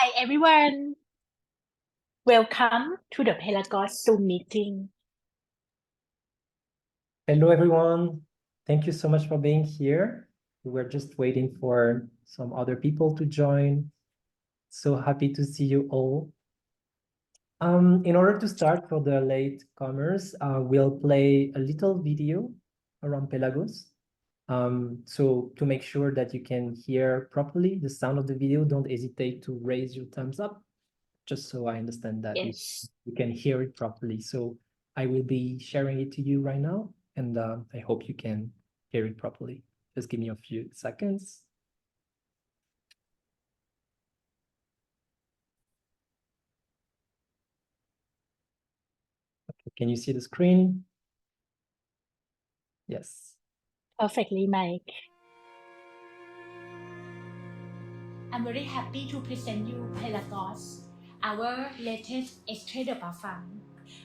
Hi everyone, welcome to the Pelagos Zoom meeting. Hello, everyone. Thank you so much for being here. We were just waiting for some other people to join. So happy to see you all. In order to start for the latecomers, we'll play a little video around Pelagos. So to make sure that you can hear properly the sound of the video, don't hesitate to raise your thumbs up, just so I understand that Yes. you can hear it properly. So I will be sharing it to you right now, and I hope you can hear it properly. Just give me a few seconds. Okay, can you see the screen? Yes. Perfectly, Mike. I'm very happy to present you Pelagos, our latest Extrait de Parfum.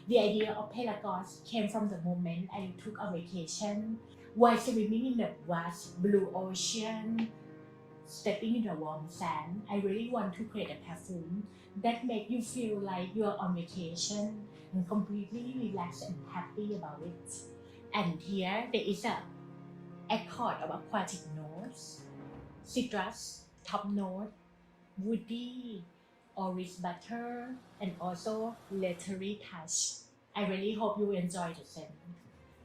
The idea of Pelagos came from the moment I took a vacation while swimming in the vast blue ocean. Stepping in the warm sand, I really want to create a perfume that makes you feel like you're on vacation and completely relaxed and happy about it. And here there is a accord of aquatic notes, citrus, top note, woody, orange butter, and also leathery touch. I really hope you enjoy the scent.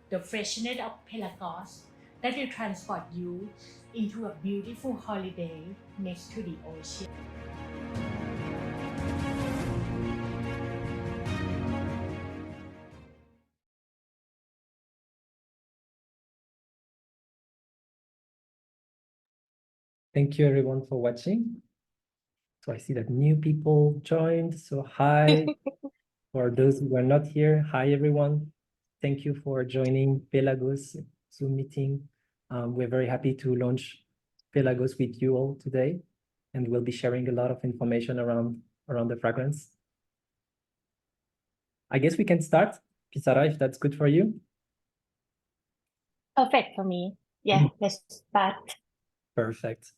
The freshness of Pelagos that will transport you into a beautiful holiday next to the ocean. Thank you, everyone, for watching. So I see that new people joined. So hi. For those who are not here, hi, everyone. Thank you for joining Pelagos Zoom meeting. We're very happy to launch Pelagos with you all today, and we'll be sharing a lot of information around the fragrance. I guess we can start, Pissara, if that's good for you. Perfect for me. Yeah, let's start. Perfect.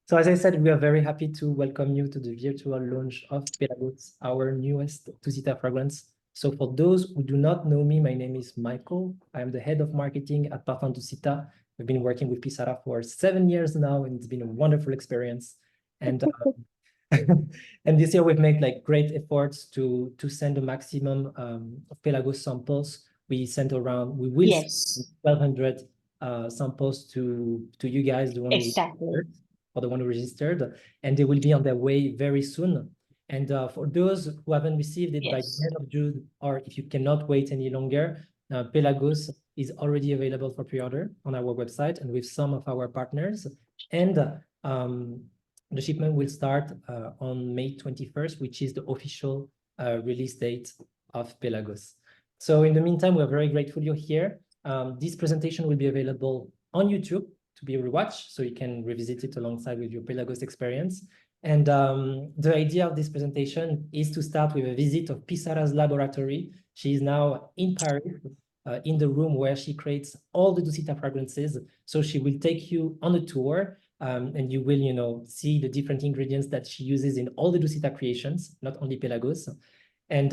So as I said, we are very happy to welcome you to the virtual launch of Pelagos, our newest Dusita fragrance. So for those who do not know me, my name is Michael. I am the head of marketing at Parfums Dusita. We've been working with Pissara for 7 years now, and it's been a wonderful experience. And and this year we've made like great efforts to send a maximum of Pelagos samples. We will Yes, send 1,200 samples to you guys, exactly. the one who registered, and they will be on their way very soon. And for those who haven't received it by the Yes. end of June, or if you cannot wait any longer, Pelagos is already available for pre-order on our website and with some of our partners. And the shipment will start on May 21st, which is the official release date of Pelagos. So in the meantime, we're very grateful you're here. This presentation will be available on YouTube to be rewatched, so you can revisit it alongside with your Pelagos experience. And the idea of this presentation is to start with a visit of Pissara's laboratory. She is now in Paris, in the room where she creates all the Dusita fragrances. So she will take you on a tour, and you will, see the different ingredients that she uses in all the Dusita creations, not only Pelagos. And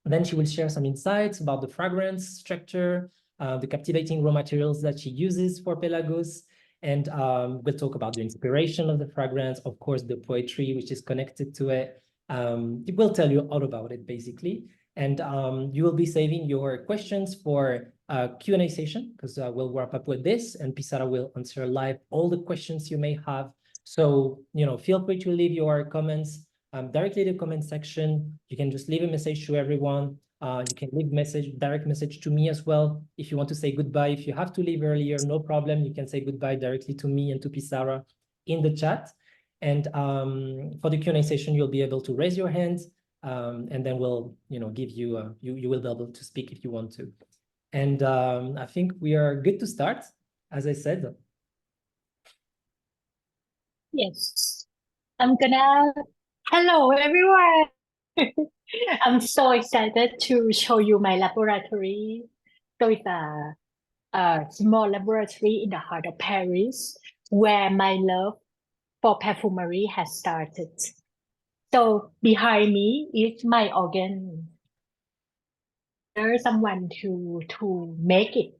then she will share some insights about the fragrance structure, the captivating raw materials that she uses for Pelagos. And we'll talk about the inspiration of the fragrance, of course, the poetry which is connected to it. It will tell you all about it, basically. And you will be saving your questions for a Q&A session, because we'll wrap up with this, and Pissara will answer live all the questions you may have. So, feel free to leave your comments directly in the comment section. You can just leave a message to everyone. You can leave direct message to me as well. If you want to say goodbye, if you have to leave earlier, no problem. You can say goodbye directly to me and to Pissara in the chat. And for the Q&A session, you'll be able to raise your hand, and then we'll, give you, you will be able to speak if you want to. And I think we are good to start, as I said. Yes. Hello everyone. I'm so excited to show you my laboratory. So it's a small laboratory in the heart of Paris, where my love for perfumery has started. So behind me is my organ. There's someone to make it.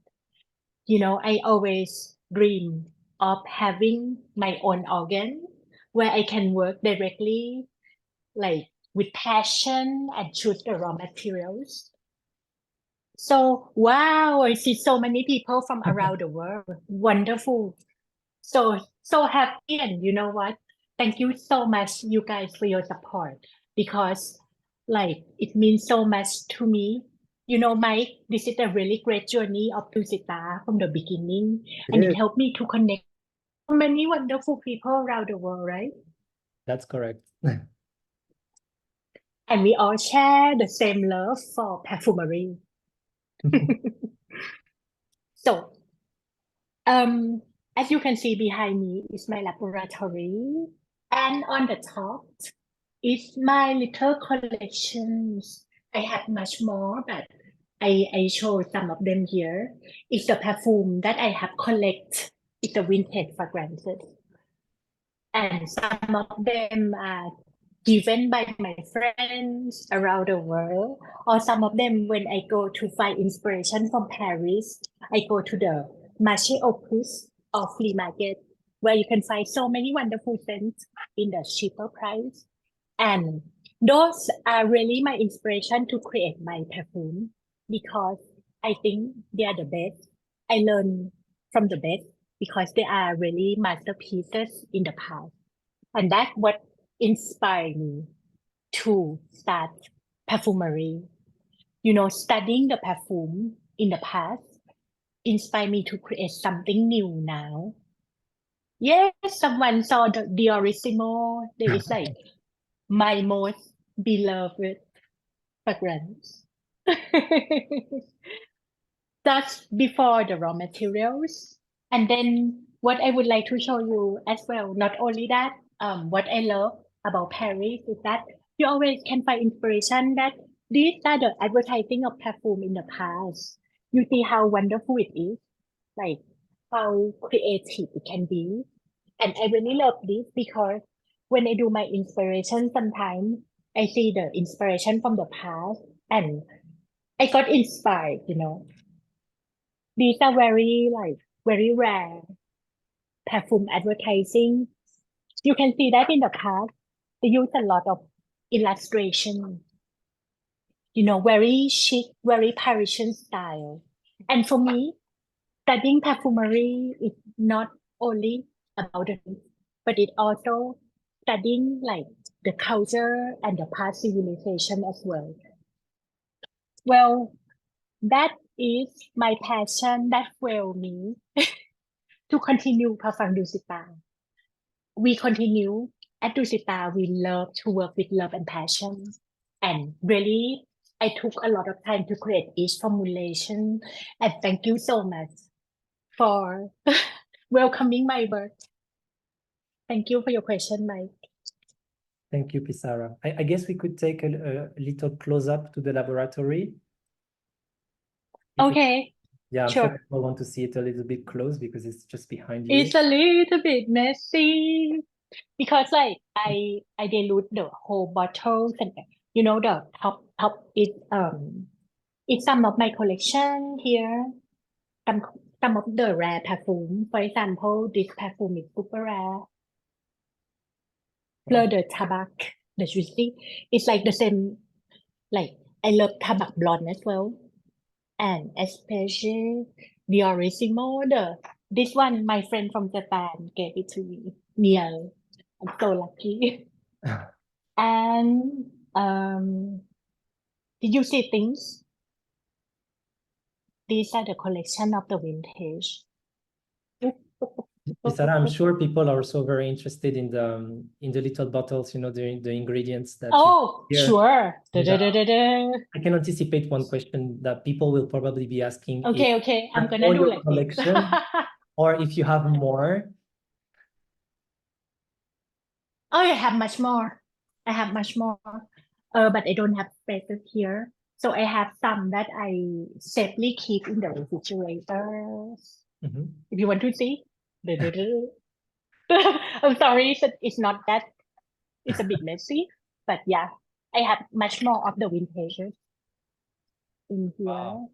I always dream of having my own organ where I can work directly, like with passion and choose the raw materials. So, wow, I see so many people from around the world. Wonderful. So happy. And you know what? Thank you so much, you guys, for your support because, it means so much to me. Mike, this is a really great journey of Dusita from the beginning, and it is. helped me to connect so many wonderful people around the world, right? That's correct. And we all share the same love for perfumery. So, Um, as you can see behind me is my laboratory, and on the top is my little collections. I have much more, but I show some of them here. It's the perfume that I have collect. It's the vintage fragrances, and some of them are given by my friends around the world, or some of them when I go to find inspiration from Paris, I go to the Marché aux Puces or flea market where you can find so many wonderful scents in the cheaper price. And those are really my inspiration to create my perfume because I think they are the best. I learn from the best because they are really masterpieces in the past. And that's what inspired me to start perfumery. Studying the perfume in the past inspired me to create something new now. Yes, someone saw the Diorissimo. There is my most beloved fragrance. That's before the raw materials. And then what I would like to show you as well, not only that, what I love about Paris is that you always can find inspiration that these are the advertising of perfume in the past. You see how wonderful it is, like how creative it can be. And I really love this because when I do my inspiration, sometimes I see the inspiration from the past and I got inspired. These are very rare perfume advertising. You can see that in the past, they use a lot of illustration, very chic, very Parisian style. And for me, studying perfumery is not only about the taste, but it also studying the culture and the past civilization as well. Well, that is my passion that fueled me to continue Parfums Dusita. We continue at Dusita. We love to work with love and passion. And really, I took a lot of time to create each formulation. And thank you so much for welcoming my work. Thank you for your question, Mike. Thank you, Pissara. I guess we could take a little close up to the laboratory. Okay. Yeah, I'm Sure. sure people want to see it a little bit close because it's just behind you. It's a little bit messy because I dilute the whole bottles and the top it's some of my collection here. Some some of the rare perfume. For example, this perfume is super rare. Fleur de Tabac, the juicy. It's like the same. I love Tabac Blonde as well, and especially Diorissimo. This one, my friend from Japan gave it to me. Neil, I'm so lucky. And did you see things? These are the collection of the vintage. Pissara, I'm sure people are also very interested in the little bottles, the ingredients that Oh, you here. sure. I can anticipate one question that people will probably be asking. Okay. I'm gonna do your like collection, or if you have more. Oh, I have much more. I have much more. But I don't have spaces here. So I have some that I safely keep in the refrigerator. If you want to see. I'm sorry, it's not that. It's a bit messy. But yeah, I have much more of the vintages in here. Wow.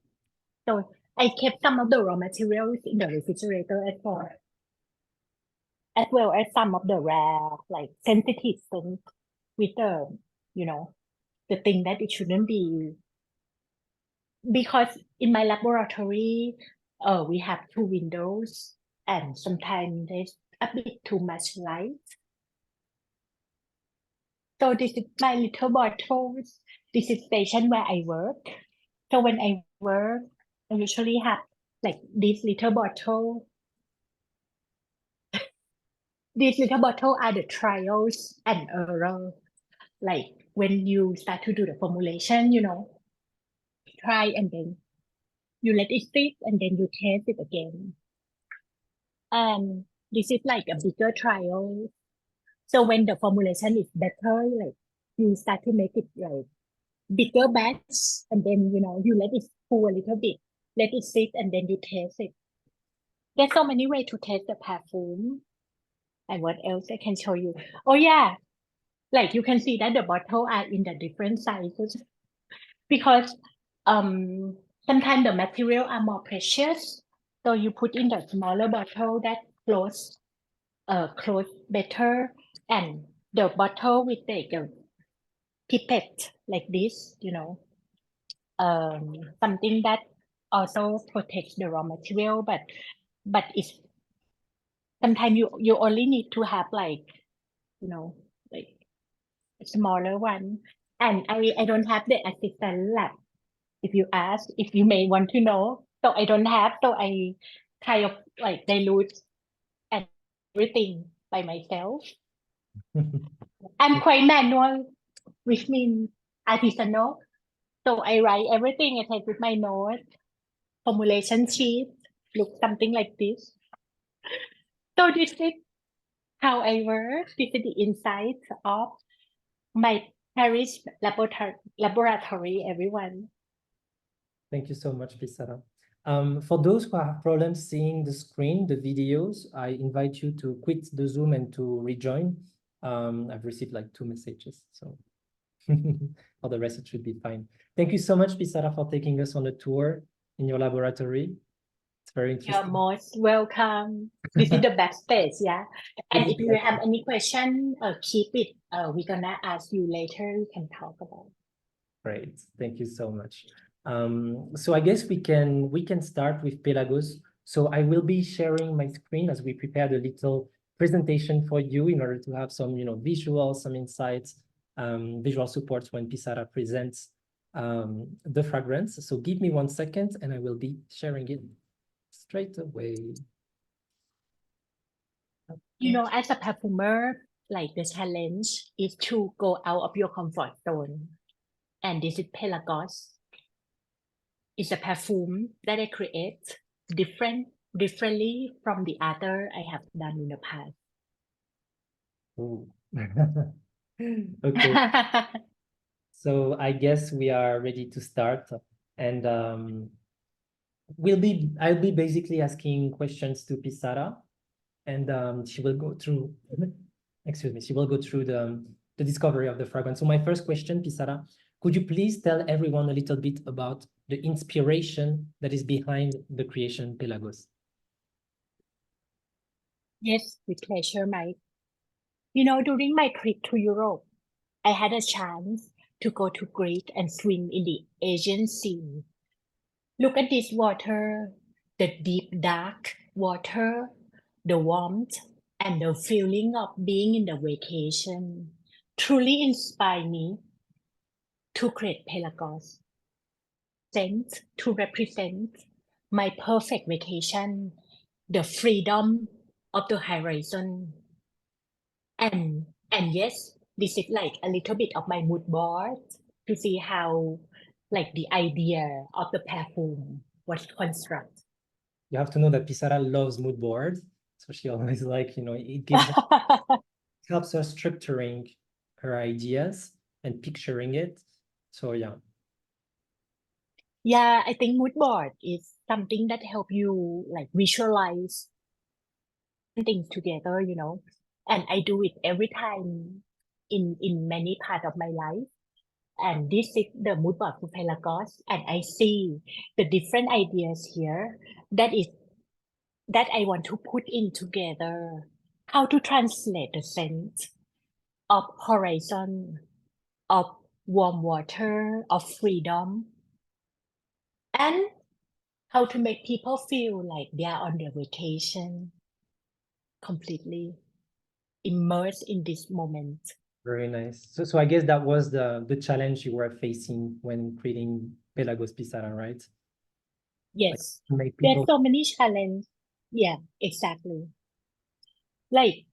So I kept some of the raw materials in the refrigerator as well as some of the rare, like sensitive things with the, you know, the thing that it shouldn't be. Because in my laboratory, we have two windows and sometimes there's a bit too much light. So this is my little bottles. This is station where I work. So when I work, I usually have like this little bottle. These little bottle are the trials and error. Like when you start to do the formulation, try and then you let it sit and then you test it again. And this is like a bigger trial. So when the formulation is better, like you start to make it like bigger batch and then you let it cool a little bit, let it sit and then you taste it. There's so many ways to taste the perfume. And what else I can show you? Oh yeah, like you can see that the bottle are in the different sizes because sometimes the material are more precious. So you put in the smaller bottle that close better, and the bottle with the pipette like this, something that also protects the raw material, but it's sometimes you only need to have like like a smaller one. And I don't have the assistant lab. If you ask, if you may want to know, so I don't have, so I kind of like dilute and everything by myself. I'm quite manual, which means artisanal. So I write everything. I take with my notes, formulation sheet, look something like this. So this is how I work. This is the inside of my Paris laboratory, everyone. Thank you so much, Pissara. For those who have problems seeing the screen, the videos, I invite you to quit the Zoom and to rejoin. I've received like 2 messages, so for the rest, it should be fine. Thank you so much, Pissara, for taking us on a tour in your laboratory. It's very interesting. You're most welcome. This is the backstage, yeah. And if you have any question, keep it. We're gonna ask you later. We can talk about. Great, thank you so much. So I guess we can start with Pelagos. So I will be sharing my screen as we prepared a little presentation for you in order to have some visuals, some insights, visual supports when Pissara presents the fragrance. So give me 1 second and I will be sharing it straight away. As a perfumer, like the challenge is to go out of your comfort zone. And this is Pelagos. It's a perfume that I create differently from the other I have done in the past. Oh. Okay. So I guess we are ready to start, and I'll be basically asking questions to Pissara, and she will go through. Excuse me. She will go through the discovery of the fragrance. So my first question, Pissara, could you please tell everyone a little bit about the inspiration that is behind the creation Pelagos? Yes, with pleasure, Mike. During my trip to Europe, I had a chance to go to Greece and swim in the Aegean Sea. Look at this water, the deep dark water, the warmth, and the feeling of being in the vacation truly inspired me to create Pelagos. To represent my perfect vacation, the freedom of the horizon. And yes, this is like a little bit of my mood board to see how like the idea of the perfume was constructed. You have to know that Pissara loves mood boards, so she always it gives helps her structuring her ideas and picturing it. So yeah. Yeah, I think mood board is something that help you like visualize things together, and I do it every time in many parts of my life. And this is the mood board for Pelagos, and I see the different ideas here that I want to put in together. How to translate the sense of horizon, of warm water, of freedom, and how to make people feel like they are on their vacation, completely immersed in this moment. Very nice. So I guess that was the challenge you were facing when creating Pelagos Pissara, right? Yes, To make there's people so many challenges. Yeah, exactly. Like,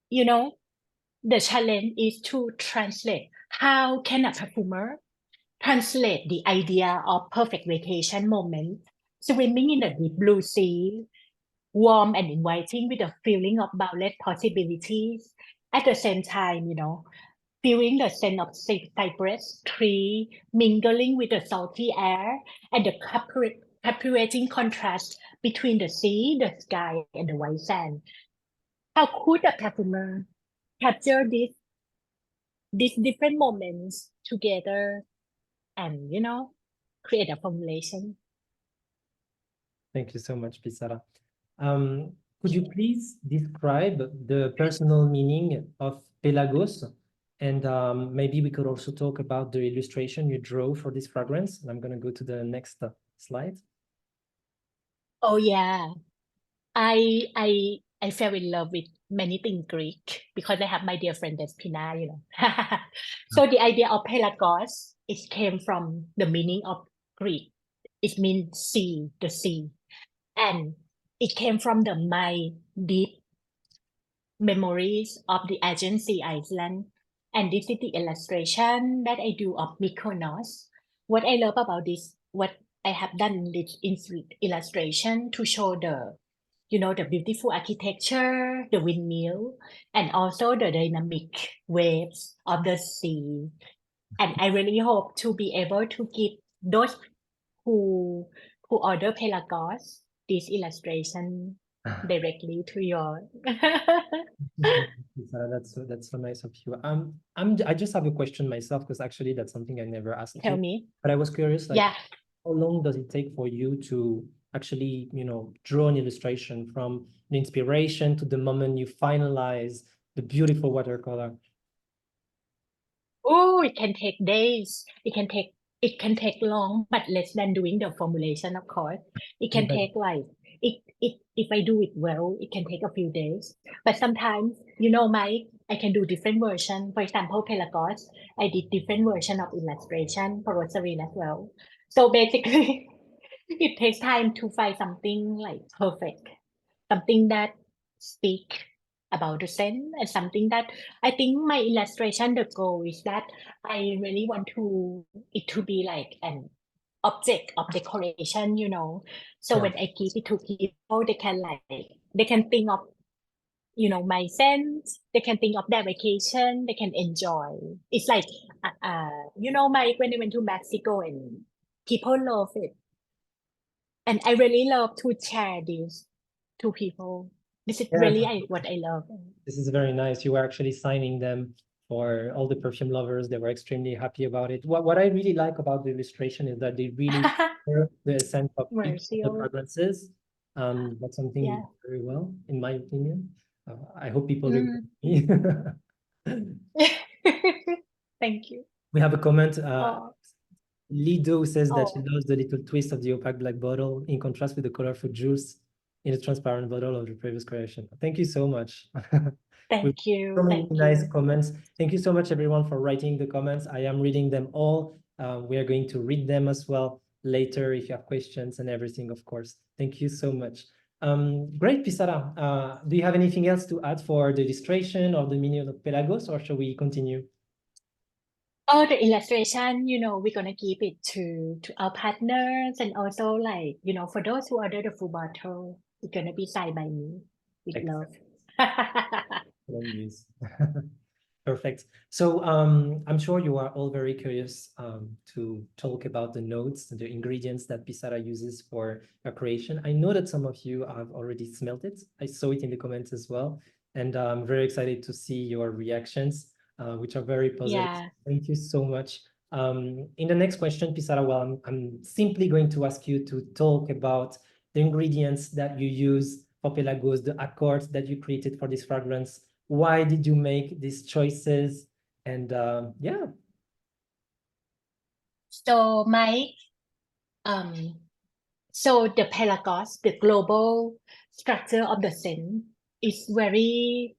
you know, the challenge is to translate. How can a perfumer translate the idea of perfect vacation moment, swimming in the deep blue sea, warm and inviting with a feeling of boundless possibilities. At the same time, feeling the scent of cypress tree mingling with the salty air and the captivating contrast between the sea, the sky, and the white sand. How could a perfumer capture these different moments together and, create a formulation? Thank you so much, Pissara. Could you please describe the personal meaning of Pelagos? And maybe we could also talk about the illustration you drew for this fragrance. And I'm going to go to the next slide. Oh yeah, I fell in love with many things Greek because I have my dear friend Despina. So the idea of Pelagos, it came from the meaning of Greek. It means sea, the sea. And it came from my deep memories of the Aegean Sea Island. And this is the illustration that I do of Mykonos. What I love about this, what I have done this illustration to show the beautiful architecture, the windmill, and also the dynamic waves of the sea. And I really hope to be able to give those who order Pelagos this illustration directly to your. That's so nice of you. I just have a question myself because actually that's something I never asked Tell you. me. But I was curious, like, Yeah. how long does it take for you to actually, draw an illustration from the inspiration to the moment you finalize the beautiful watercolor? Oh, it can take days. It can take long, but less than doing the formulation, of course. It can But take like if I do it well, it can take a few days. But sometimes, Mike, I can do different version. For example, Pelagos, I did different version of illustration for Rosarine as well. So basically, it takes time to find something like perfect, something that speak about the scent, and something that I think my illustration, the goal is that I really want it to be like an object of decoration. So when I give it to people, they can think of, my scent, they can think of their vacation, they can enjoy. It's like, Mike, when I went to Mexico and people love it. And I really love to share this to people. This is really what I love. this is very nice. You were actually signing them for all the perfume lovers. They were extremely happy about it. What I really like about the illustration is that they really share the essence of each of the Mercio. fragrances. That's something you Yeah. do very well, in my opinion. I hope people agree Mm. with me. Thank you. We have a comment. Oh, Lido says that she oh, loves the little twist of the opaque black bottle in contrast with the colorful juice in the transparent bottle of the previous creation. Thank you so much. With thank you. so many Thank nice you. comments. Thank you so much, everyone, for writing the comments. I am reading them all. We are going to read them as well later if you have questions and everything, of course. Thank you so much. Great, Pissara. Do you have anything else to add for the illustration or the meaning of Pelagos, or shall we continue? Oh, the illustration, we're gonna give it to our partners, and also like, for those who order the full bottle, it's gonna be signed by me with love. News. Perfect. So I'm sure you are all very curious to talk about the notes, the ingredients that Pissara uses for a creation. I know that some of you have already smelled it. I saw it in the comments as well. And I'm very excited to see your reactions. which are very positive. Yeah. Thank you so much. In the next question, Pissara, well, I'm simply going to ask you to talk about the ingredients that you use for Pelagos, the accords that you created for this fragrance. Why did you make these choices? And yeah. So Mike, um, so the Pelagos, the global structure of the scent is very,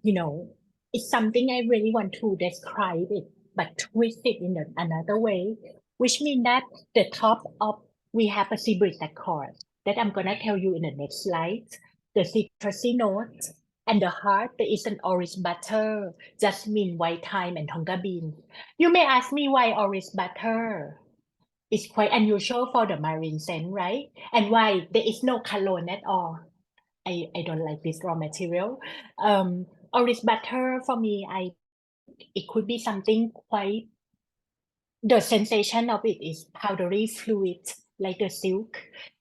it's something I really want to describe it, but twist it in another way, which means that the top of we have a sea breeze accord that I'm gonna tell you in the next slide. The citrusy note and the heart there is an orange butter, jasmine, white thyme, and tonka bean. You may ask me why orange butter? It's quite unusual for the marine scent, right? And why there is no cologne at all. I don't like this raw material. Orange butter for me, it could be something quite. The sensation of it is powdery fluid like the silk,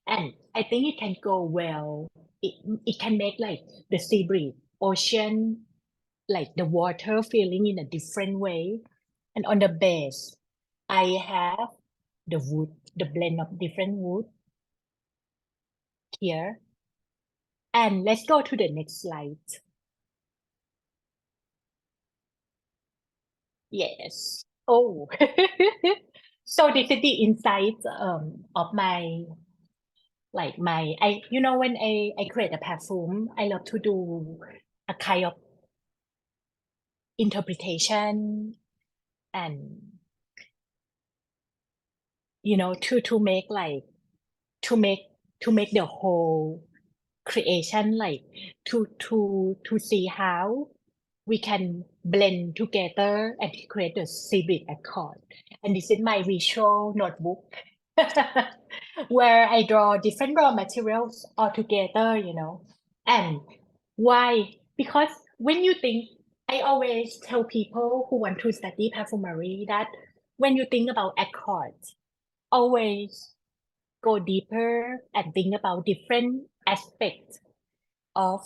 and I think it can go well. It can make like the sea breeze, ocean, like the water feeling in a different way. And on the base, I have the wood, the blend of different wood here. And let's go to the next slide. Yes. Oh. So this is the inside of my when I create a perfume, I love to do a kind of interpretation and to make like to make to make the whole creation like to see how we can blend together and create the civic accord. And this is my visual notebook where I draw different raw materials all together, And why? Because when you think, I always tell people who want to study perfumery that when you think about accords, always go deeper and think about different aspects of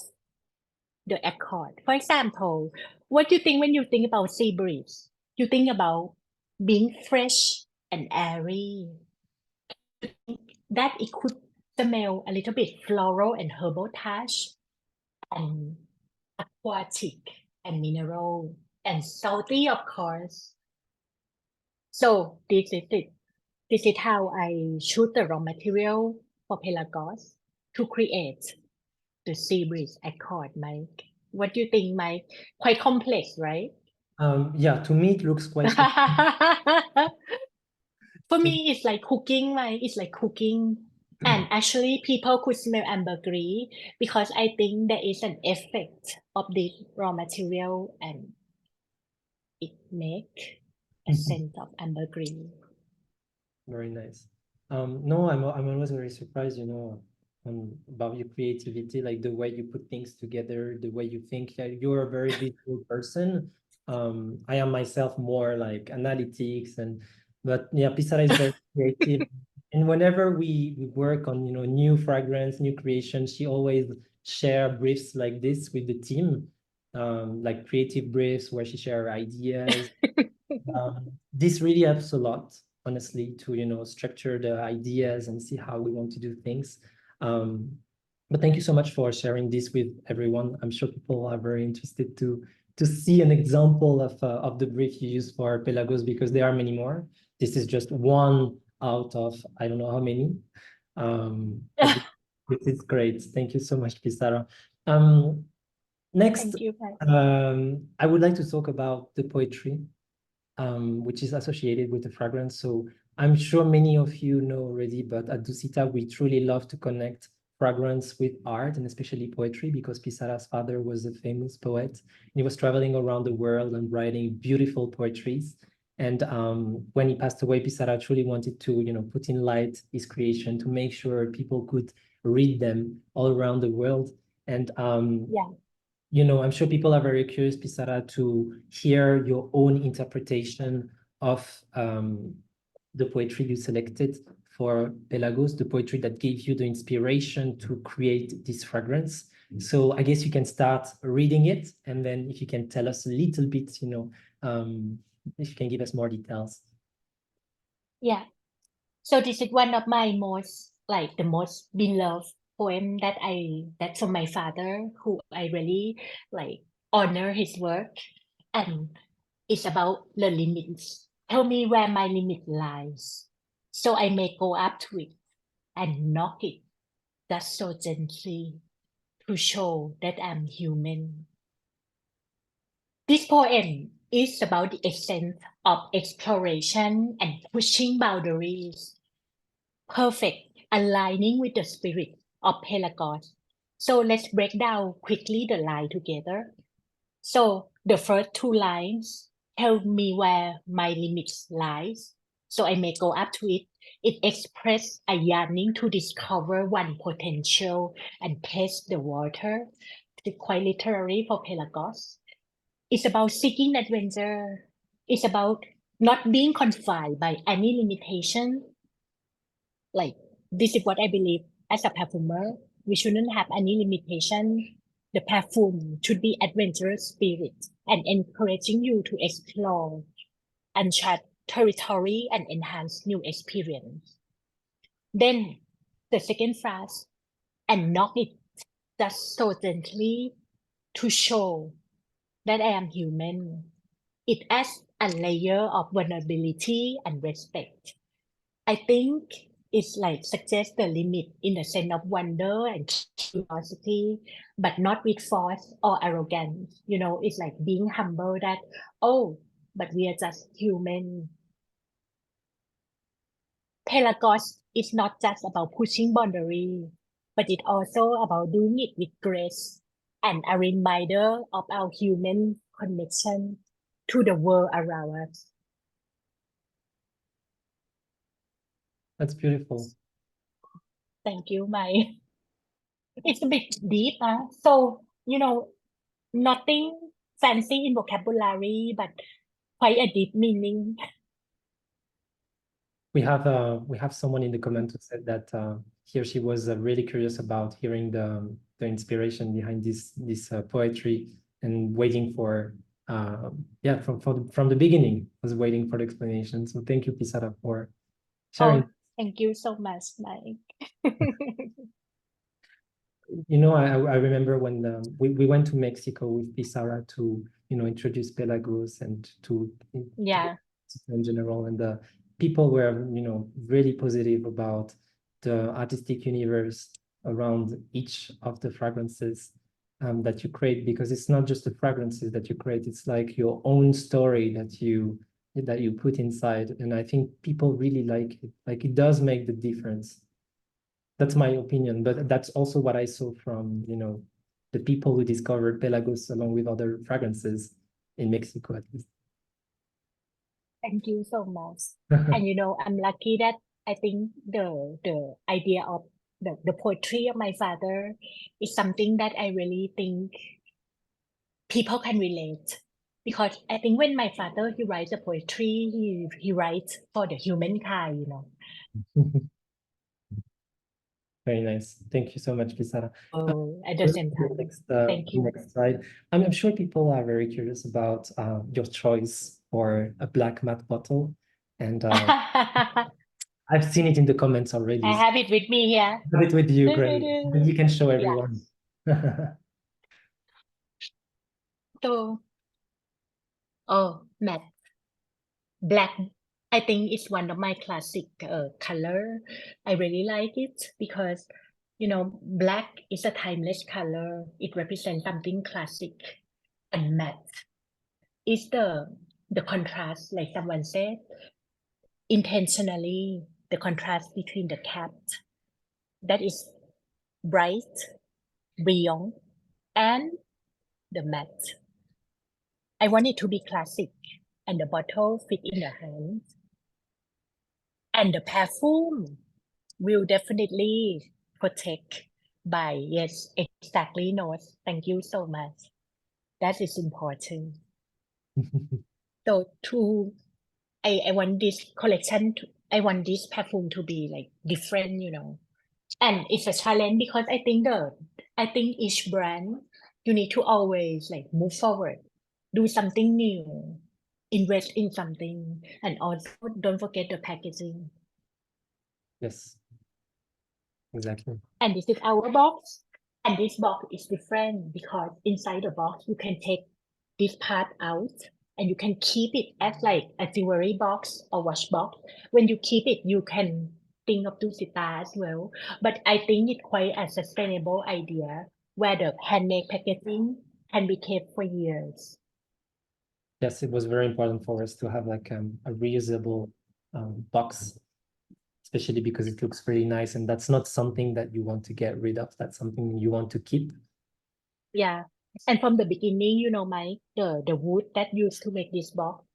the accord. For example, what do you think when you think about sea breeze? You think about being fresh and airy. That it could smell a little bit floral and herbal touch, and aquatic and mineral and salty, of course. So this is it. This is how I choose the raw material for Pelagos to create the sea breeze accord, Mike. What do you think, Mike? Quite complex, right? Yeah, to me, it looks quite For me, it's like cooking, Mike. It's like cooking. And actually, people could smell ambergris because I think there is an effect of this raw material and it make a scent of ambergris. Very nice. No, I'm always very surprised, about your creativity, like the way you put things together, the way you think. Yeah, you're a very visual person. I am myself more like analytics but yeah, Pissara is very creative. And whenever we work on, new fragrance, new creations, she always share briefs like this with the team, like creative briefs where she share ideas. This really helps a lot, honestly, to structure the ideas and see how we want to do things. But thank you so much for sharing this with everyone. I'm sure people are very interested to see an example of the brief you use for Pelagos, because there are many more. This is just one out of I don't know how many. This is great. Thank you so much, Pissara. Next, Thank you, I would like to talk about the poetry, which is associated with the fragrance. So I'm sure many of you know already, but at Dusita, we truly love to connect fragrance with art and especially poetry, because Pissara's father was a famous poet. He was traveling around the world and writing beautiful poetries. And when he passed away, Pissara truly wanted to, put in light his creation to make sure people could read them all around the world. And I'm sure people are very curious, Pissara, to hear your own interpretation of the poetry you selected for Pelagos, the poetry that gave you the inspiration to create this fragrance. So I guess you can start reading it, and then if you can tell us a little bit, if you can give us more details. Yeah. So this is one of my the most beloved poem that's from my father, who I really honor his work, and it's about the limits. Tell me where my limit lies, so I may go up to it and knock it just so gently to show that I'm human. This poem is about the essence of exploration and pushing boundaries, perfect, aligning with the spirit of Pelagos. So let's break down quickly the line together. So the first two lines tell me where my limits lies, so I may go up to it. It expresses a yearning to discover one potential and test the water. It's quite literary for Pelagos. It's about seeking adventure. It's about not being confined by any limitation. Like, this is what I believe as a perfumer. We shouldn't have any limitation. The perfume should be adventurous spirit and encouraging you to explore, uncharted territory and enhance new experience. Then the second phrase, and knock it just so gently to show that I am human. It adds a layer of vulnerability and respect. I think it's suggests the limit in the sense of wonder and curiosity, but not with force or arrogance. It's like being humble that, oh, but we are just human. Pelagos is not just about pushing boundaries, but it's also about doing it with grace and a reminder of our human connection to the world around us. That's beautiful. Thank you, Mai. It's a bit deep, huh? So, nothing fancy in vocabulary, but quite a deep meaning. We have someone in the comment who said that he or she was really curious about hearing the inspiration behind this poetry and waiting for from the beginning was waiting for the explanation. So thank you, Pissara, for sharing. Oh, thank you so much, Mike. I remember when we went to Mexico with Pissara to introduce Pelagos and to in general, and the people were really positive about the artistic universe around each of the fragrances that you create, because it's not just the fragrances that you create, it's like your own story that you put inside, and I think people really like it. Like, it does make the difference. That's my opinion, but that's also what I saw from the people who discovered Pelagos along with other fragrances in Mexico, at least. Thank you so much. And I'm lucky that I think the idea of the poetry of my father is something that I really think people can relate. Because I think when my father he writes a poetry, he writes for the humankind, Very nice. Thank you so much, Pissara. Oh, at the same time. Thank you. Next slide. I'm sure people are very curious about your choice for a black matte bottle. And I've seen it in the comments already. I have it with me here. I have it with you, great. But you can show everyone. So, matte. Black, I think it's one of my classic color. I really like it because, black is a timeless color. It represents something classic, and matte is the contrast, like someone said, intentionally, the contrast between the cap that is bright, brilliant, and the matte. I want it to be classic, and the bottle fit in the hand. And the perfume will definitely protect by, yes, exactly, Nose. Thank you so much. That is important. So I want this collection I want this perfume to be like different, and it's a challenge because I think I think each brand, you need to always like move forward, do something new, invest in something, and also don't forget the packaging. Yes, exactly. And this is our box. And this box is different because inside the box, you can take this part out and you can keep it as like a jewelry box or watch box. When you keep it, you can think of Dusita as well. But I think it's quite a sustainable idea where the handmade packaging can be kept for years. Yes, it was very important for us to have like a reusable box, especially because it looks really nice, and that's not something that you want to get rid of. That's something you want to keep. Yeah. And from the beginning, you know, Mike, the wood that used to make this box,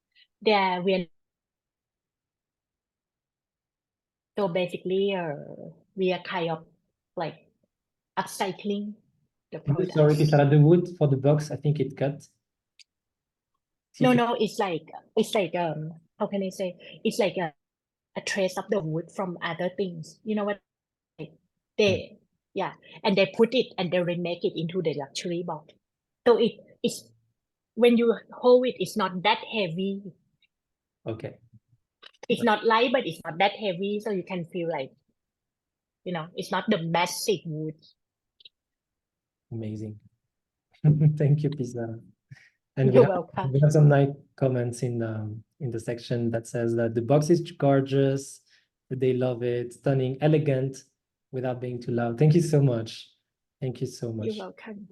so basically, we are kind of like upcycling the Sorry, products. Pissara, the wood for the box, I think it cut. No, it's like how can I say? It's like a trace of the wood from other things. You know what? They yeah, and they put it and they remake it into the luxury box. So it's when you hold it, it's not that heavy. Okay. It's not light, but it's not that heavy, so you can feel like, you know, it's not the massive wood. Amazing. Thank you, Pissara. And You're welcome. we have some nice comments in the section that says that the box is gorgeous, that they love it, stunning, elegant, without being too loud. Thank you so much. Thank you so much. You're welcome.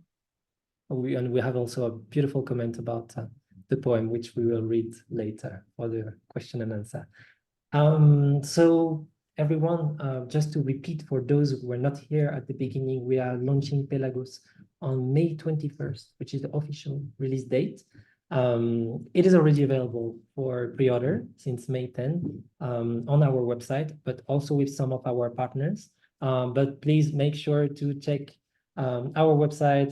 And we have also a beautiful comment about the poem, which we will read later for the question and answer. So everyone, just to repeat for those who were not here at the beginning, we are launching Pelagos on May 21st, which is the official release date. It is already available for pre-order since May 10 on our website, but also with some of our partners. But please make sure to check our website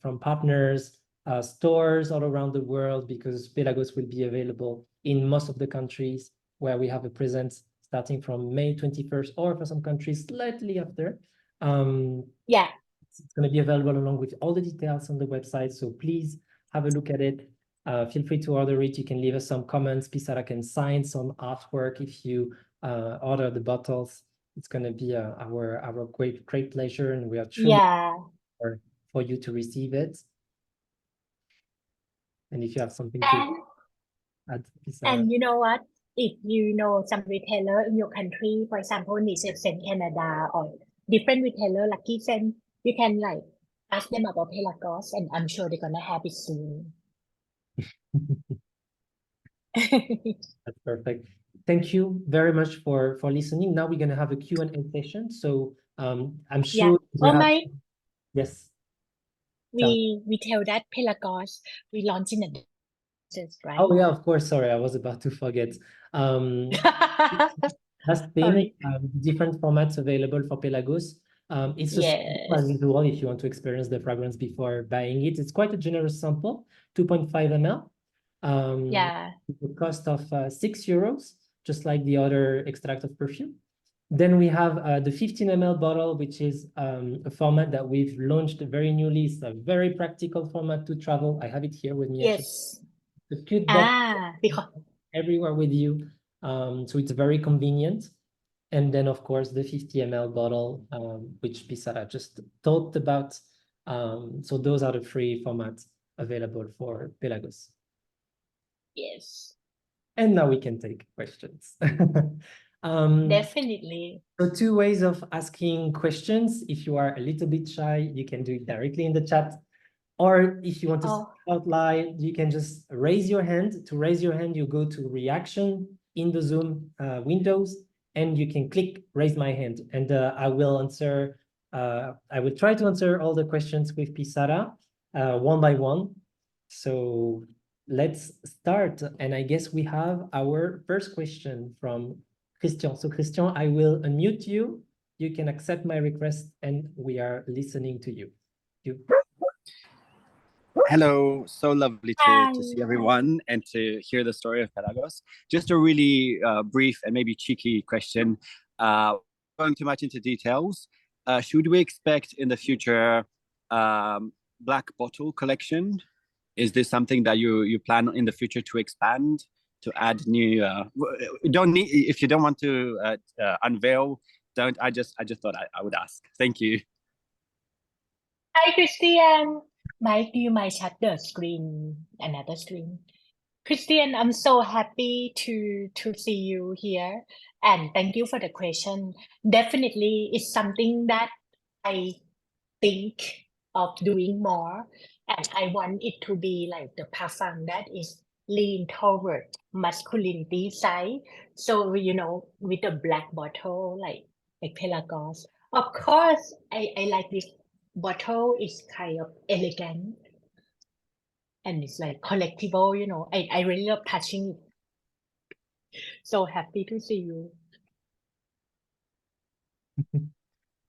from partners, stores all around the world, because Pelagos will be available in most of the countries where we have a presence starting from May 21st, or for some countries slightly after. Yeah. It's going to be available along with all the details on the website. So please have a look at it. Feel free to order it. You can leave us some comments. Pissara can sign some artwork if you order the bottles. It's going to be our great pleasure, and we are truly for you to receive it. And if you have something to add, Pissara. And you know what? If you know some retailer in your country, for example, Nielsen Canada or different retailer, Lucky Sen, you can like ask them about Pelagos, and I'm sure they're gonna have it soon. That's perfect. Thank you very much for listening. Now we're gonna have a Q&A session. So I'm sure Mike, yes. We tell that Pelagos we launch in a right? Oh yeah, of course. Sorry, I was about to forget. Last thing, different formats available for Pelagos. It's a sample as usual if you want to experience the fragrance before buying it. It's quite a generous sample, 2.5 ml. The cost of €6, just like the other extract of perfume. Then we have the 15 ml bottle, which is a format that we've launched very newly. It's a very practical format to travel. I have it here with me. Yes. The cute box because everywhere with you. So it's very convenient. And then, of course, the 50 ml bottle, which Pissara just talked about. So those are the free formats available for Pelagos. Yes. And now we can take questions. Definitely. So 2 ways of asking questions. If you are a little bit shy, you can do it directly in the chat. Or if you want to speak out loud, you can just raise your hand. To raise your hand, you go to reaction in the Zoom windows, and you can click raise my hand. And I will answer, I will try to answer all the questions with Pissara one by one. So let's start. And I guess we have our first question from Christian. So Christian, I will unmute you. You can accept my request, and we are listening to you. Hello, so lovely to see everyone and to hear the story of Pelagos. Just a really brief and maybe cheeky question. Going too much into details, should we expect in the future black bottle collection? Is this something that you plan in the future to expand, to add new? Don't need, if you don't want to unveil. Don't. I just thought I would ask. Thank you. Hi, Christian. Mike, do you mind shut the screen? Another screen. Christian, I'm so happy to see you here, and thank you for the question. Definitely, it's something that I think of doing more, and I want it to be like the parfum that is lean toward masculinity side. So with a black bottle like Pelagos. Of course, I like this bottle. It's kind of elegant and it's like collectible. I really love touching it. So happy to see you.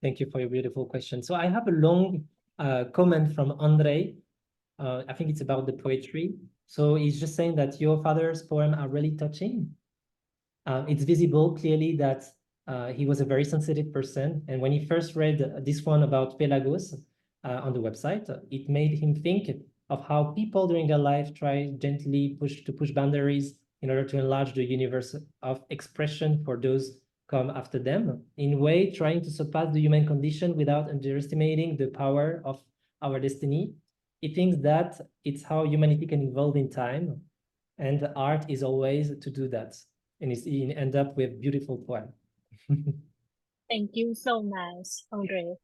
Thank you for your beautiful question. So I have a long comment from Andre. I think it's about the poetry. So he's just saying that your father's poem are really touching. It's visible clearly that he was a very sensitive person. And when he first read this one about Pelagos on the website, it made him think of how people during their life try gently to push boundaries in order to enlarge the universe of expression for those come after them, in a way trying to surpass the human condition without underestimating the power of our destiny. He thinks that it's how humanity can evolve in time, and art is always to do that. And he end up with beautiful poem. Thank you so much, Andre.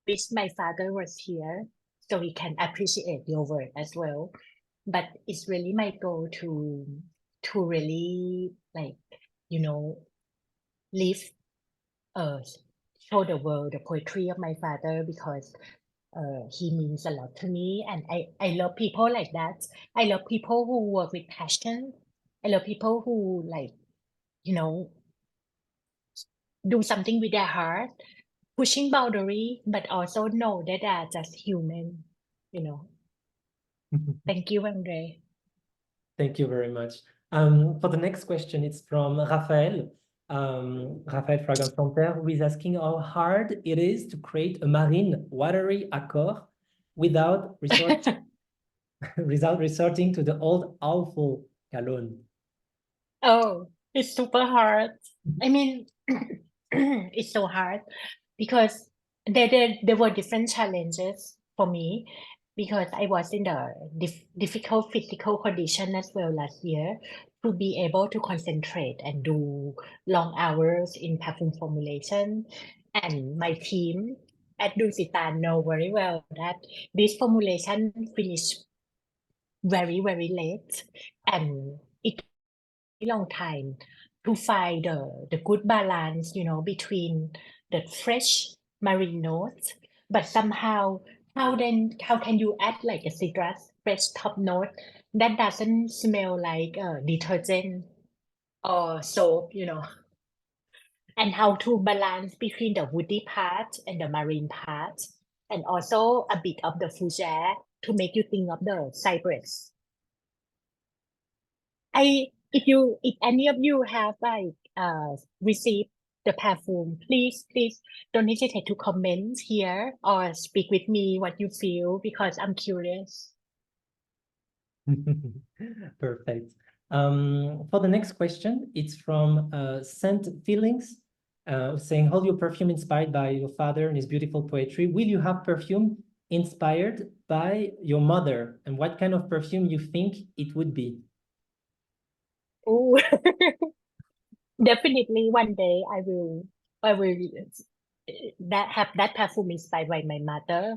Wish my father was here so he can appreciate your work as well. But it's really my goal to really live show the world the poetry of my father, because he means a lot to me, and I love people like that. I love people who work with passion. I love people who do something with their heart, pushing boundary, but also know that they are just human. Thank you, Andre. Thank you very much. For the next question, it's from Raphael. Raphael Fragrance Center, who is asking how hard it is to create a marine watery accord without resorting to the old awful cologne. Oh, it's super hard. I mean, it's so hard because there were different challenges for me, because I was in the difficult physical condition as well last year, to be able to concentrate and do long hours in perfume formulation. And my team at Dusita know very well that this formulation finished very, very late, and it took a long time to find the good balance, between the fresh marine notes, but somehow how can you add like a citrus fresh top note that doesn't smell like detergent or soap, and how to balance between the woody part and the marine part, and also a bit of the fougere to make you think of the cypress. If any of you have received the perfume, please don't hesitate to comment here or speak with me what you feel, because I'm curious. Perfect. For the next question, it's from Scent Feelings, saying, how your perfume inspired by your father and his beautiful poetry? Will you have perfume inspired by your mother? And what kind of perfume you think it would be? Oh, definitely one day I will have that perfume inspired by my mother,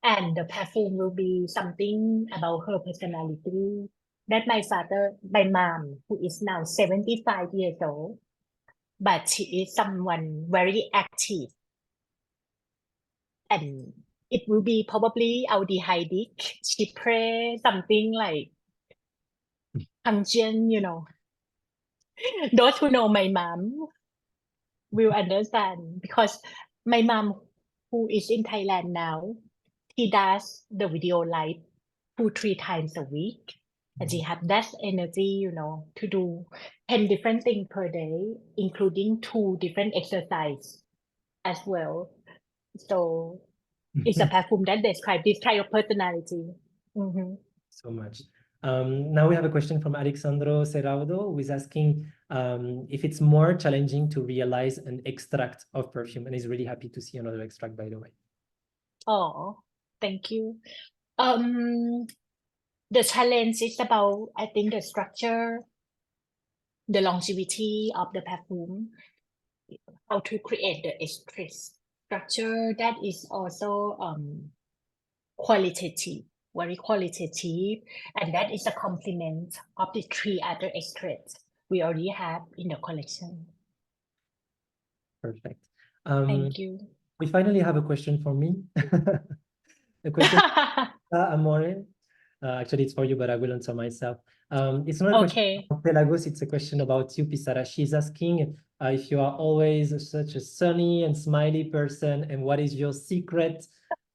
and the perfume will be something about her personality that my mom, who is now 75 years old, but she is someone very active, and it will be probably aldehydic chypre, something like pungent. Those who know my mom will understand, because my mom, who is in Thailand now, she does the video live 2-3 times a week, and she have that energy, to do 10 different things per day, including 2 different exercise as well. So it's a perfume that describes this kind of personality. Mhm. So much. Now we have a question from Alexandro Serraudo, who is asking if it's more challenging to realize an extract of perfume, and he's really happy to see another extract, by the way. Oh, thank you. The challenge is about, I think, the structure, the longevity of the perfume, how to create the express structure that is also qualitative, very qualitative, and that is a complement of the 3 other extracts we already have in the collection. Perfect. Thank you. We finally have a question for me. A question Amore. Actually, it's for you, but I will answer myself. It's not a question Okay. about Pelagos, it's a question about you, Pissara. She's asking if you are always such a sunny and smiley person, and what is your secret?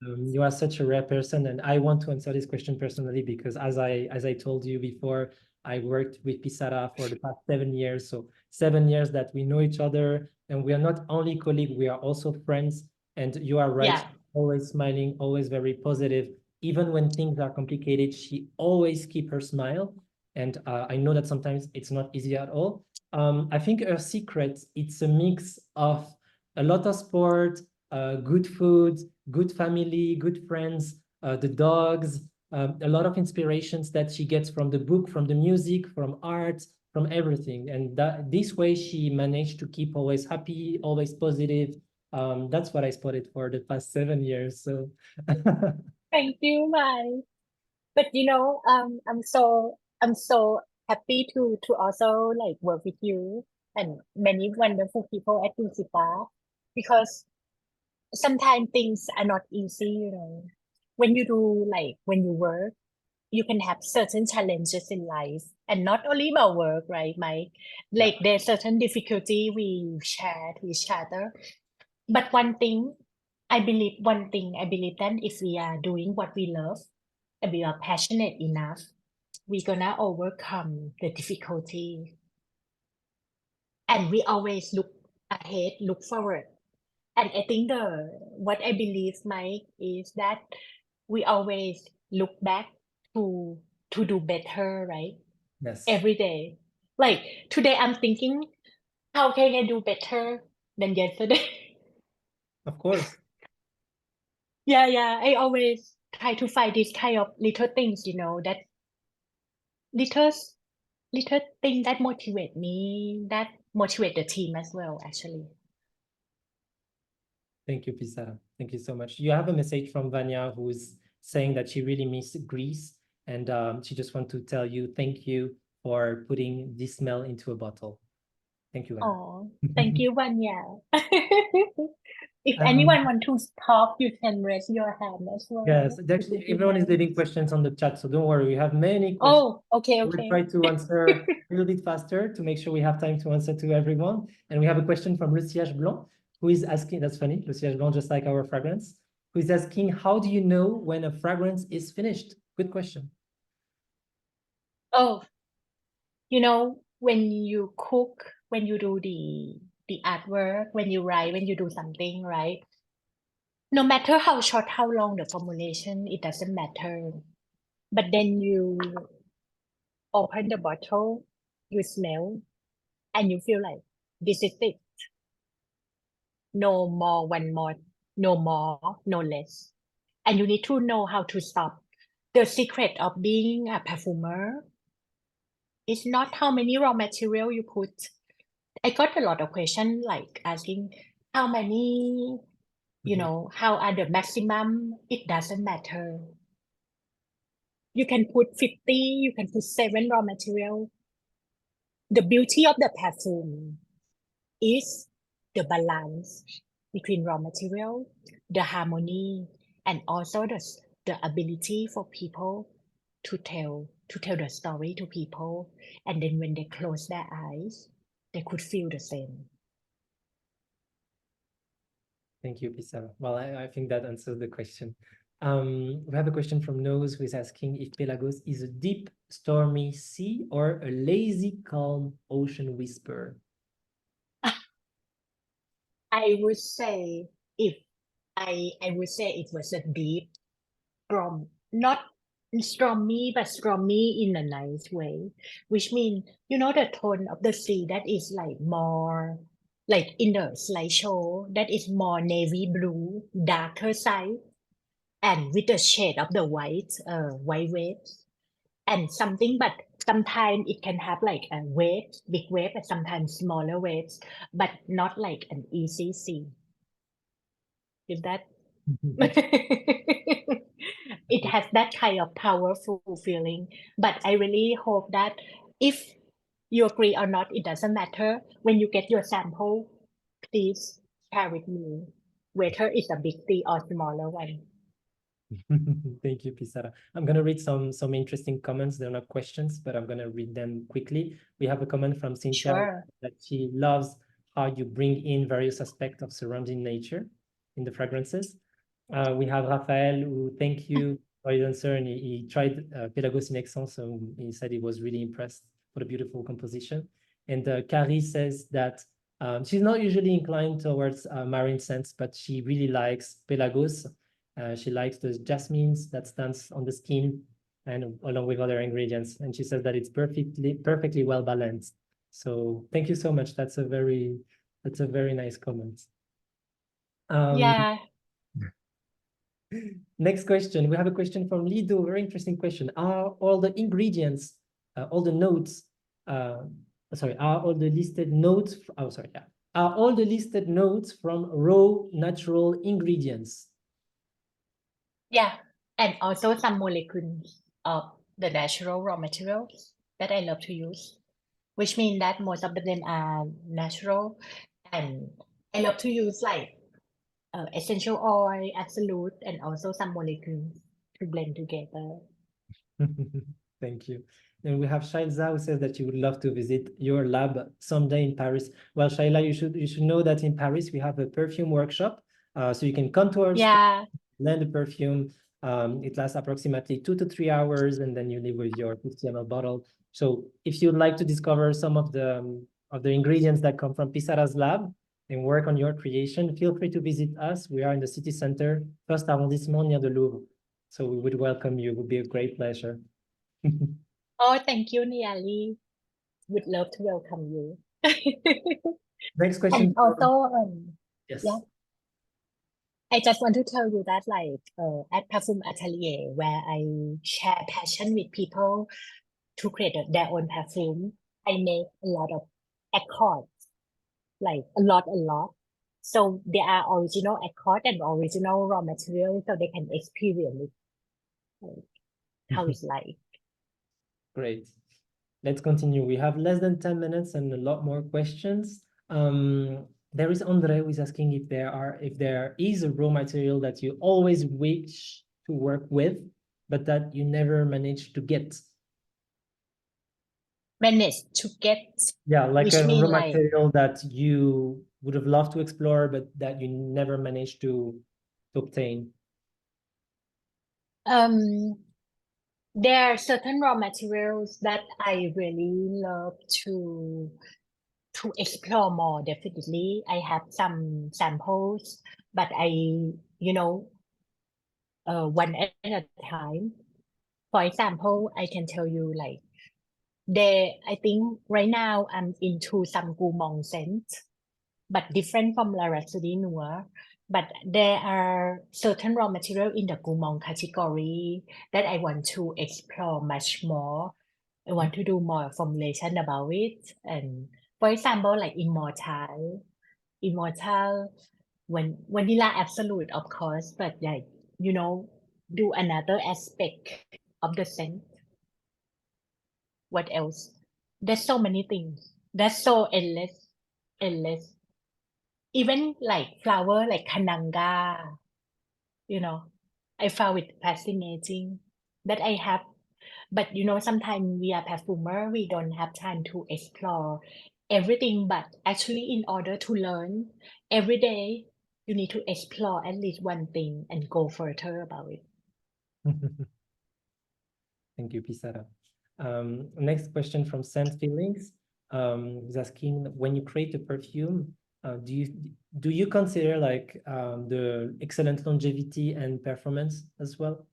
You are such a rare person, and I want to answer this question personally because as I told you before, I worked with Pissara for the past 7 years. So 7 years that we know each other, and we are not only colleagues, we are also friends. And you are right, Yeah. always smiling, always very positive. Even when things are complicated, she always keep her smile. And I know that sometimes it's not easy at all. I think her secret, it's a mix of a lot of sport, good food, good family, good friends, the dogs, a lot of inspirations that she gets from the book, from the music, from art, from everything. And this way she managed to keep always happy, always positive. That's what I spotted for the past 7 years. So Thank you, Mai. But I'm so happy to also like work with you and many wonderful people at Dusita, because sometimes things are not easy. When you work, you can have certain challenges in life, and not only about work, right, Mike? Like there's certain difficulty we share to each other. But I believe that if we are doing what we love and we are passionate enough, we're gonna overcome the difficulty. And we always look ahead, look forward. And I think what I believe, Mike, is that we always look back to do better, right? yes, Every day. Like today I'm thinking, how can I do better than yesterday? of course. Yeah. I always try to find these kind of little things, that little little thing that motivate me, that motivate the team as well, actually. Thank you, Pissara. Thank you so much. You have a message from Vanya, who's saying that she really missed Greece, and she just want to tell you thank you for putting this smell into a bottle. Thank you, Vanya. Oh, thank you, Vanya. If Um, anyone want to talk, you can raise your hand as well. Yes, actually, everyone is leaving questions on the chat, so don't worry. We have many questions. Oh, okay. We'll try to answer a little bit faster to make sure we have time to answer to everyone. And we have a question from Le Siège Blanc, who is asking, that's funny, Le Siège Blanc, just like our fragrance, who is asking, how do you know when a fragrance is finished? Good question. Oh, when you cook, when you do the artwork, when you write, when you do something, right? No matter how short, how long the formulation, it doesn't matter. But then you open the bottle, you smell, and you feel like this is it. No more, one more, no more, no less. And you need to know how to stop. The secret of being a perfumer is not how many raw material you put. I got a lot of questions like asking how many, how are the maximum? It doesn't matter. You can put 50, you can put 7 raw material. The beauty of the perfume is the balance between raw material, the harmony, and also the ability for people to tell the story to people, and then when they close their eyes, they could feel the same. Thank you, Pissara. Well, I think that answers the question. We have a question from Nose, who is asking if Pelagos is a deep, stormy sea or a lazy, calm ocean whisper. I would say if I would say it was a deep storm, not stormy, but stormy in a nice way, which means, you know, the tone of the sea that is like more, like in the slideshow, that is more navy blue, darker side, and with the shade of the white waves, and something, but sometimes it can have like a wave, big wave, and sometimes smaller waves, but not like an easy sea. Is that it has that kind of powerful feeling. But I really hope that if you agree or not, it doesn't matter. When you get your sample, please share with me whether it's a big tea or smaller one. Thank you, Pissara. I'm going to read some interesting comments. They're not questions, but I'm going to read them quickly. We have a comment from Cynthia Sure. that she loves how you bring in various aspects of surrounding nature in the fragrances. We have Raphael, who thank you for his answer, and he tried Pelagos in Aix-en, so he said he was really impressed for the beautiful composition. And Carrie says that she's not usually inclined towards marine scents, but she really likes Pelagos. She likes the jasmines that stands on the skin and along with other ingredients. And she says that it's perfectly well balanced. So thank you so much. That's a very nice comment. Yeah. Next question. We have a question from Lido. Very interesting question. Are all the ingredients, all the notes, sorry, are all the listed notes, oh, sorry, yeah. Are all the listed notes from raw natural ingredients? Yeah. And also some molecules of the natural raw materials that I love to use, which means that most of them are natural. And I love to use like essential oil, absolute, and also some molecules to blend together. Thank you. And we have Shaila who says that you would love to visit your lab someday in Paris. Well, Shaila, you should know that in Paris we have a perfume workshop. So you can come to our Yeah. blend the perfume. It lasts approximately 2 to 3 hours, and then you leave with your 50 ml bottle. So if you'd like to discover some of the ingredients that come from Pissara's lab and work on your creation, feel free to visit us. We are in the city center, first arrondissement near the Louvre. So we would welcome you. It would be a great pleasure. Oh, thank you, Niali. Would love to welcome you. Next question. And also, yes. yeah, I just want to tell you that like at Parfum Atelier, where I share passion with people to create their own perfume, I make a lot of accords, like a lot. So there are original accord and original raw material, so they can experience it, like, how it's like. Great. Let's continue. We have less than 10 minutes and a lot more questions. There is Andre who is asking if there is a raw material that you always wish to work with, but that you never managed to get. Managed to get, Yeah, like which a mean raw like material that you would have loved to explore, but that you never managed to obtain. there are certain raw materials that I really love to explore more. Definitely, I have some samples, but one at a time. For example, I can tell you like I think right now I'm into some gourmand scent, but different from La Rhapsody Noir. But there are certain raw material in the gourmand category that I want to explore much more. I want to do more formulation about it. And for example, like Immortal, when Vanilla Absolute, of course, but like, do another aspect of the scent. What else? There's so many things. That's so endless. Even like flower like kananga, I found it fascinating that I have. But sometimes we are perfumer, we don't have time to explore everything. But actually, in order to learn every day, you need to explore at least one thing and go further about it. Thank you, Pissara. Next question from Scent Feelings. Who's asking, when you create a perfume, Do you consider like the excellent longevity and performance as well?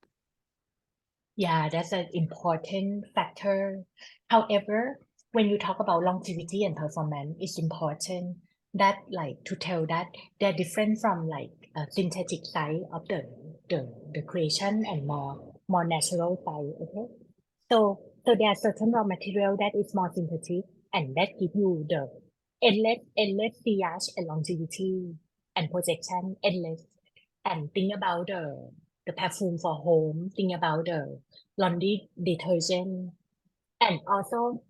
Yeah, that's an important factor. However, when you talk about longevity and performance, it's important that like to tell that they're different from like a synthetic side of the creation and more natural side. Okay, so there are certain raw material that is more synthetic and that give you the endless sillage and longevity and projection endless. And think about the perfume for home. Think about the laundry detergent, and also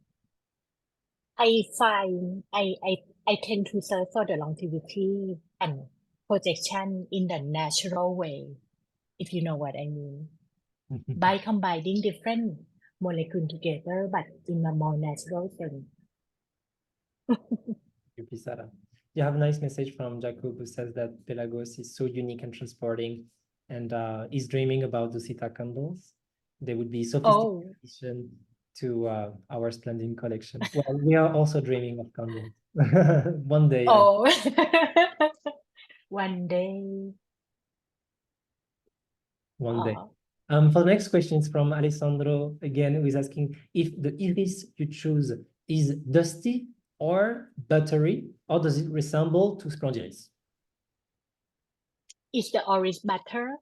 I find I tend to search for the longevity and projection in the natural way, if you know what I mean, by combining different molecules together, but in a more natural sense. You, Pissara. You have a nice message from Jacob who says that Pelagos is so unique and transporting, and is dreaming about Dusita candles. They would be sophisticated Oh, addition to our splendid collection. Well, we are also dreaming of candles. One day. oh, one day. One day. Oh. For the next question, it's from Alessandro again, who is asking if the iris you choose is dusty or buttery, or does it resemble to Splendiris? It's the orange butter,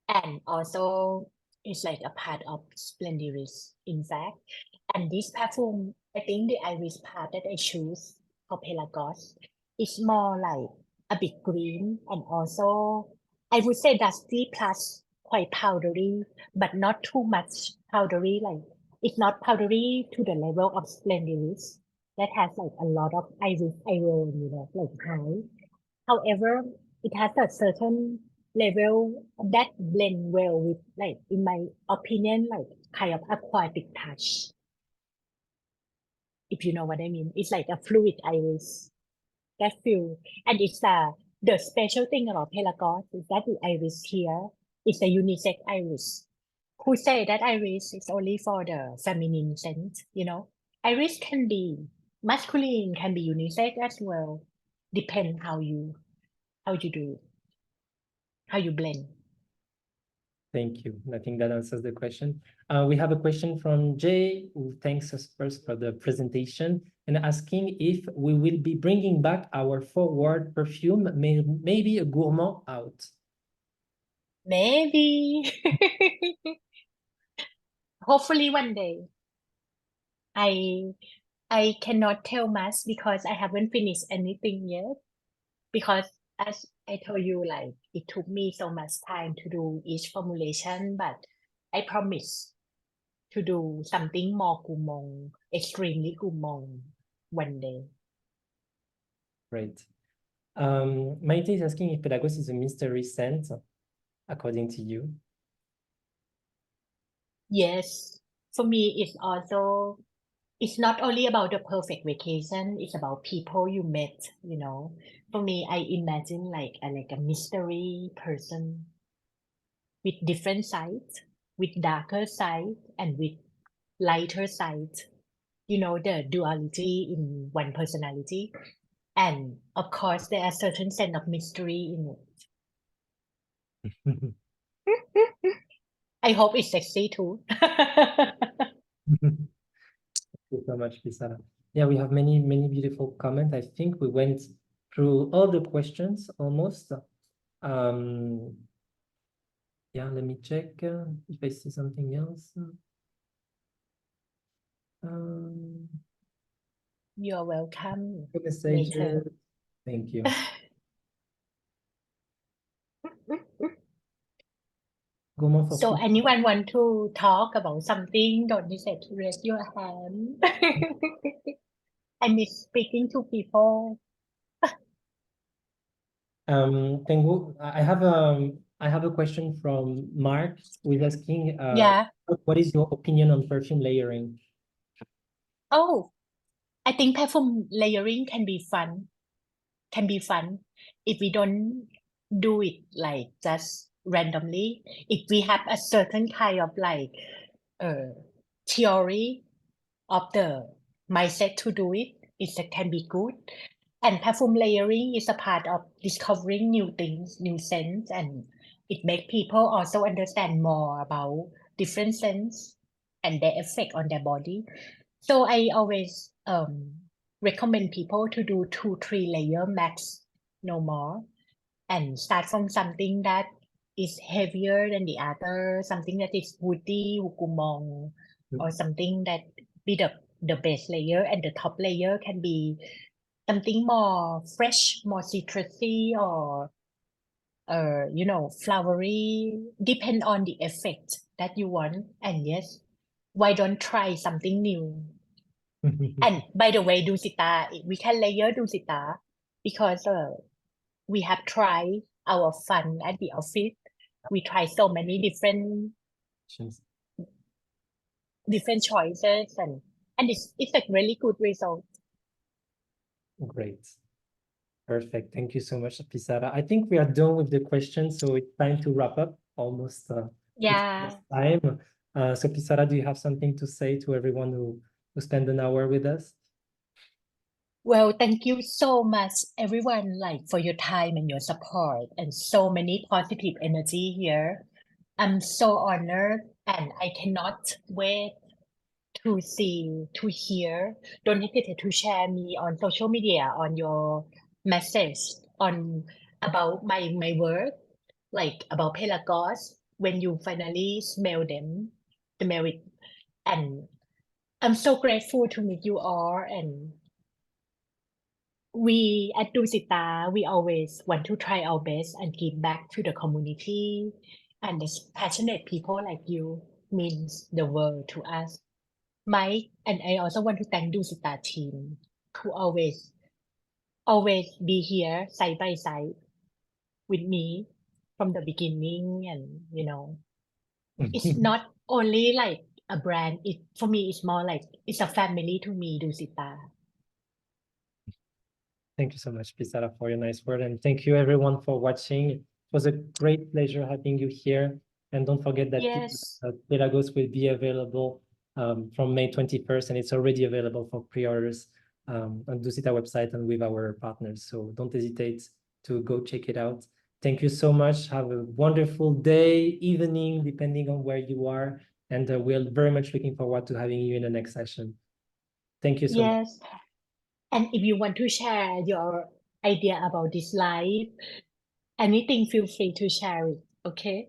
and also it's like a part of Splendiris, in fact. And this perfume, I think the iris part that I choose for Pelagos is more like a bit green and also I would say dusty plus quite powdery, but not too much powdery. Like it's not powdery to the level of Splendiris that has like a lot of iris iron, like high. However, it has a certain level that blend well with, like, in my opinion, like kind of aquatic touch. If you know what I mean, it's like a fluid iris that feel, and it's the special thing about Pelagos is that the iris here is a unisex iris. Who say that iris is only for the feminine sense? Iris can be masculine, can be unisex as well. Depend how you do it, how you blend. Thank you. I think that answers the question. We have a question from Jay, who thanks us first for the presentation and asking if we will be bringing back our forward perfume, maybe a gourmand out. Maybe. Hopefully one day. I cannot tell much because I haven't finished anything yet. Because as I told you, like it took me so much time to do each formulation, but I promise to do something more gourmand, extremely gourmand one day. Great. Maite is asking if Pelagos is a mystery scent, according to you. Yes, for me, it's not only about the perfect vacation, it's about people you met. For me, I imagine like a mystery person with different sides, with darker side and with lighter side. The duality in one personality. And of course, there are certain sense of mystery in it. I hope it's sexy too. Thank you so much, Pissara. Yeah, we have many, many beautiful comments. I think we went through all the questions almost. Yeah, let me check if I see something else. You're welcome. Good message. Later. Thank you. Gourmand for So food. anyone want to talk about something? Don't hesitate to raise your hand. I miss speaking to people. I have a question from Mark, who is asking, Yeah. what is your opinion on perfume layering? Oh, I think perfume layering can be fun. If we don't do it like just randomly. If we have a certain kind of like theory of the mindset to do it, can be good. And perfume layering is a part of discovering new things, new scents, and it makes people also understand more about different scents and their effect on their body. So I always recommend people to do 2-3 layer max, no more, and start from something that is heavier than the other, something that is woody, wukumong, or something that be the base layer, and the top layer can be something more fresh, more citrusy, or flowery, depend on the effect that you want. And yes, why don't try something new? And by the way, Dusita, we can layer Dusita because we have tried our fun at the office. We try so many different choices, and it's a really good result. Great. Perfect. Thank you so much, Pissara. I think we are done with the questions, so it's time to wrap up. Almost Yeah. it's time. So Pissara, do you have something to say to everyone who spent an hour with us? Well, thank you so much, everyone, for your time and your support, and so many positive energy here. I'm so honored, and I cannot wait to hear. Don't hesitate to share me on social media, on your message, about my work, about Pelagos, when you finally smell it. And I'm so grateful to meet you all, and we at Dusita, we always want to try our best and give back to the community, and the passionate people like you means the world to us. Mike, and I also want to thank Dusita team who always be here side by side with me from the beginning. And it's not only like a brand, for me it's more like it's a family to me, Dusita. Thank you so much, Pissara, for your nice word. And thank you everyone for watching. It was a great pleasure having you here. And don't forget that Yes. Pelagos will be available from May 21st, and it's already available for pre-orders on Dusita website and with our partners. So don't hesitate to go check it out. Thank you so much. Have a wonderful day, evening, depending on where you are. And we're very much looking forward to having you in the next session. Thank you so much. Yes. And if you want to share your idea about this live, anything, feel free to share it, okay?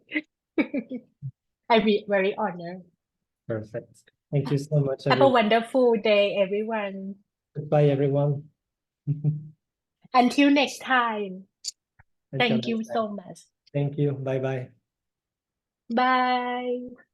I'd be very honored. Perfect. Thank you so much, Have a everyone. wonderful day, everyone. Goodbye, everyone. Until next time. Until Thank next you time. so much. Thank you. Bye-bye. Bye.